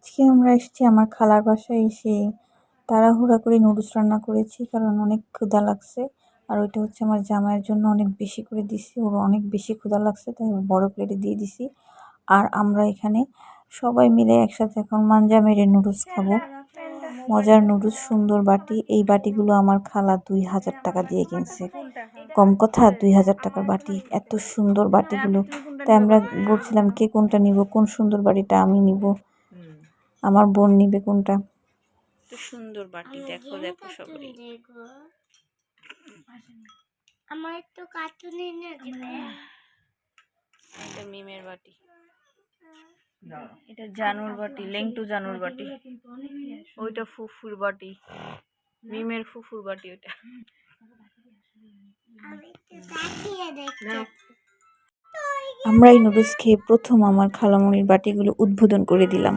আজকে আমরা এসেছি আমার খালার বাসায়। এসে তাড়াহুড়া করে নুডলস রান্না করেছি, কারণ অনেক ক্ষুধা লাগছে। আর ওইটা হচ্ছে আমার জামাইয়ের জন্য অনেক বেশি করে দিছি, ওর অনেক বেশি ক্ষুধা লাগছে, তাই বড় প্লেটে দিয়ে দিছি। আর আমরা এখানে সবাই মিলে একসাথে এখন মাঞ্জা মেরে নুডলস খাবো। মজার নুডলস, সুন্দর বাটি। এই বাটিগুলো আমার খালা 2000 টাকা দিয়ে কিনছে। কম কথা, 2000 টাকার বাটি, এত সুন্দর বাটিগুলো। তাই আমরা বলছিলাম কে কোনটা নিব, কোন সুন্দর বাটিটা আমি নিব, আমার বোন নিবে কোনটা। তো সুন্দর বাটি, দেখো দেখো সবাই। আমার তো কার্টুনে না দিবে। এটা মিমের বাটি, এটা জানুর বাটি, লেংটু জানুর বাটি। ওইটা ফুফুর বাটি, মিমের ফুফুর বাটি ওটা। আমরা এই নুডলস খেয়ে প্রথম আমার খালামণির বাটিগুলো উদ্বোধন করে দিলাম।